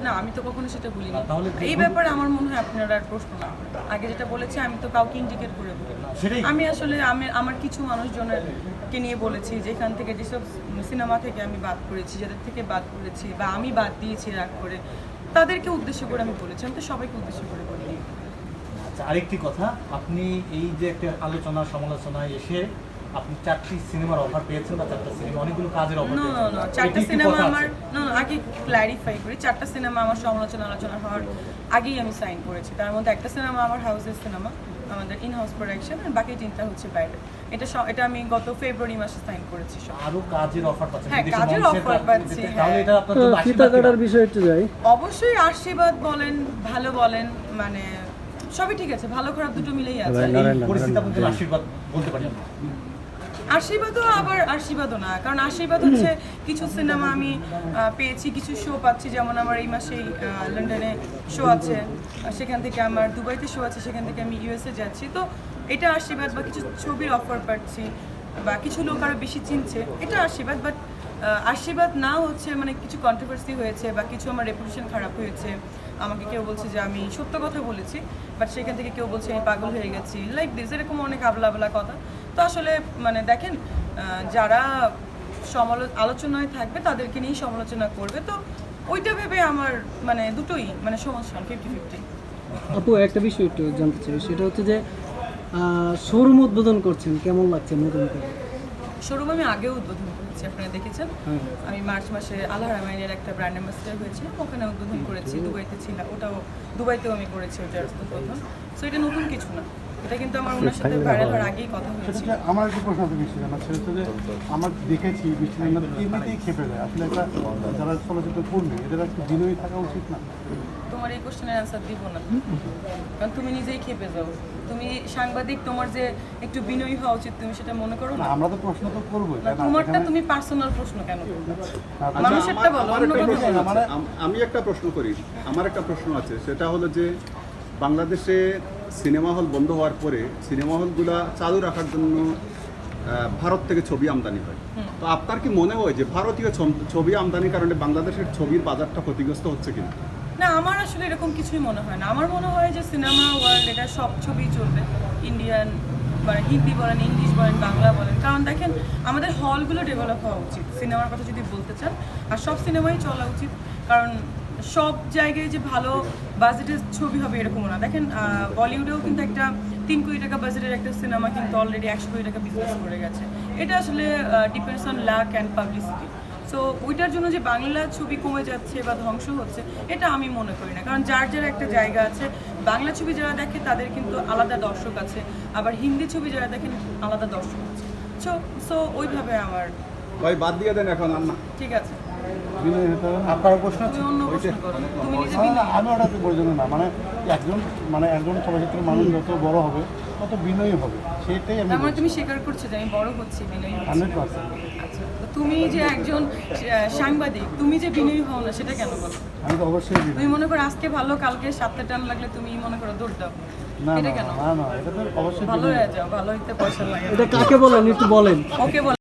না, আমি তো কখনো সেটা বলিনি। এই ব্যাপারে আমার মনে হয় আপনারা আর প্রশ্ন না করেন। আগে যেটা বলেছি আমি তো কাউকে ইন্ডিকেট করে বলি। আমি আসলে আমার কিছু মানুষজনকে নিয়ে বলেছি যেখান থেকে যেসব সিনেমা থেকে আমি বাদ করেছি, যাদের থেকে বাদ করেছি বা আমি বাদ দিয়েছি রাগ করে, তাদেরকে উদ্দেশ্য করে আমি বলেছি। আমি তো সবাইকে উদ্দেশ্য করে বলিনি। আচ্ছা, আরেকটি কথা, আপনি এই যে একটা আলোচনা সমালোচনায় এসে আপনি 4টি সিনেমার অফার পেয়েছেন বা 4টা সিনেমা অনেকগুলো কাজের অফার না পেয়েছেন। না, 4টা সিনেমা আমার আগে ক্ল্যারিফাই করি। 4টা সিনেমা আমার আলোচনা হওয়ার আগেই আমি সাইন করেছি। তার মধ্যে একটা সিনেমা আমার হাউসের সিনেমা, আমাদের ইন হাউস প্রোডাকশন, আর বাকি 3টা হচ্ছে বাইরে। এটা আমি গত ফেব্রুয়ারি মাসে সাইন করেছি। আরো কাজের অফার পাচ্ছেন। হ্যাঁ, কাজের অফার পাচ্ছি। তাহলে এটা আপনার জন্য ফিতা কাটার বিষয় একটু যাই। অবশ্যই আশীর্বাদ বলেন, ভালো বলেন, মানে সবই ঠিক আছে, ভালো খারাপ দুটো মিলেই আছে। পরিস্থিতি আপনাদের আশীর্বাদ বলতে পারেন। আশীর্বাদও আবার আশীর্বাদও না, কারণ আশীর্বাদ হচ্ছে কিছু সিনেমা আমি পেয়েছি, কিছু শো পাচ্ছি। যেমন আমার এই মাসেই লন্ডনে শো আছে, সেখান থেকে আমার দুবাইতে শো আছে, সেখান থেকে আমি ইউএসএ যাচ্ছি। তো এটা আশীর্বাদ, বা কিছু ছবির অফার পাচ্ছি, বা কিছু লোক আরও বেশি চিনছে, এটা আশীর্বাদ। বাট আশীর্বাদ না হচ্ছে মানে কিছু কন্ট্রোভার্সি হয়েছে বা কিছু আমার রেপুটেশন খারাপ হয়েছে, আমাকে কেউ বলছে যে আমি সত্য কথা বলেছি, বাট সেখান থেকে কেউ বলছে আমি পাগল হয়ে গেছি, লাইক দিস, এরকম অনেক আবলা কথা। তো আসলে মানে দেখেন, যারা আলোচনায় থাকবে তাদেরকে নিয়েই সমালোচনা করবে, তো ওইটা ভেবে আমার মানে দুটোই মানে সমান 50-50। আপু, একটা বিষয় একটু জানতে চাই, সেটা হচ্ছে যে শোরুম উদ্বোধন করছেন, কেমন লাগছে নতুন করে? শোরুম আমি আগেও উদ্বোধন করেছি, আপনারা দেখেছেন। আমি মার্চ মাসে আল্লাহ রামায়ণের একটা ব্র্যান্ড অ্যাম্বাসেডার হয়েছিলাম, ওখানে উদ্বোধন করেছি। দুবাইতে ছিলাম, দুবাইতেও আমি করেছি ওটার উদ্বোধন। সো এটা নতুন কিছু না, এটা কিন্তু আমার ওনার সাথে ভাইরাল হওয়ার আগেই কথা হয়েছে। আমার একটা প্রশ্ন আছে বৃষ্টি জানা, সেটা হচ্ছে যে আমার দেখেছি বৃষ্টি জানা এমনিতেই খেপে যায়। আসলে একটা যারা চলচ্চিত্র কর্মী, এদের একটু বিনয়ী থাকা উচিত না? তোমার এই কোশ্চেনের অ্যান্সার দিব না, কারণ তুমি নিজেই খেপে যাও। তুমি সাংবাদিক, তোমার যে একটু বিনয়ী হওয়া উচিত, তুমি সেটা মনে করো না? আমরা তো প্রশ্ন তো করবোই। তোমারটা তুমি পার্সোনাল প্রশ্ন কেন করবে? মানুষেরটা বলো, অন্য কথা বলো। আমি একটা প্রশ্ন করি, আমার একটা প্রশ্ন আছে, সেটা হলো যে বাংলাদেশে সিনেমা হল বন্ধ হওয়ার পরে সিনেমা হলগুলা চালু রাখার জন্য ভারত থেকে ছবি আমদানি হয়। তো আপনার কি মনে হয় যে ভারতীয় ছবি আমদানির কারণে বাংলাদেশের ছবির বাজারটা ক্ষতিগ্রস্ত হচ্ছে কিনা? না, আমার আসলে এরকম কিছুই মনে হয় না। আমার মনে হয় যে সিনেমা ওয়ার্ল্ড, এটা সব ছবি চলবে, ইন্ডিয়ান মানে হিন্দি বলেন, ইংলিশ বলেন, বাংলা বলেন। কারণ দেখেন, আমাদের হলগুলো ডেভেলপ হওয়া উচিত সিনেমার কথা যদি বলতে চান, আর সব সিনেমাই চলা উচিত। কারণ সব জায়গায় যে ভালো বাজেটের ছবি হবে এরকমও না। দেখেন, বলিউডেও কিন্তু একটা 3 কোটি টাকা বাজেটের একটা সিনেমা কিন্তু অলরেডি 100 কোটি টাকা বিজনেস করে গেছে। এটা আসলে depends on luck and publicity. So ওইটার জন্য যে বাংলা ছবি কমে যাচ্ছে বা ধ্বংস হচ্ছে, এটা আমি মনে করি না। কারণ যার যার একটা জায়গা আছে, বাংলা ছবি যারা দেখে তাদের কিন্তু আলাদা দর্শক আছে, আবার হিন্দি ছবি যারা দেখেন আলাদা দর্শক আছে। সো ওইভাবে আমার ভাই বাদ দিয়ে দেন এখন আন্না। ঠিক আছে, বিনয়ী হতে হবে না? আপনার প্রশ্ন তুমি অন্য প্রশ্ন করো, তুমি নিজে আমি ওটা তো বোঝানো না, একজন চলচ্চিত্রের মানুষ যত বড় হবে তত বিনয়ী হবে, সেটাই আমি তার মানে তুমি স্বীকার করছো যে আমি বড় হচ্ছি, বিনয়ী হচ্ছি। 100%। আচ্ছা, তো তুমি যে একজন সাংবাদিক, তুমি যে বিনয়ী হও না, সেটা কেন বলো? আমি তো অবশ্যই তুমি মনে করো আজকে ভালো, কালকে 7টা টান লাগলে তুমি মনে করো দৌড় দাও, না এটা কেন? না না, এটা তো অবশ্যই ভালো হয়ে যাও, ভালো হইতে পয়সা লাগে। এটা কাকে বলেন একটু বলেন। ওকে বল।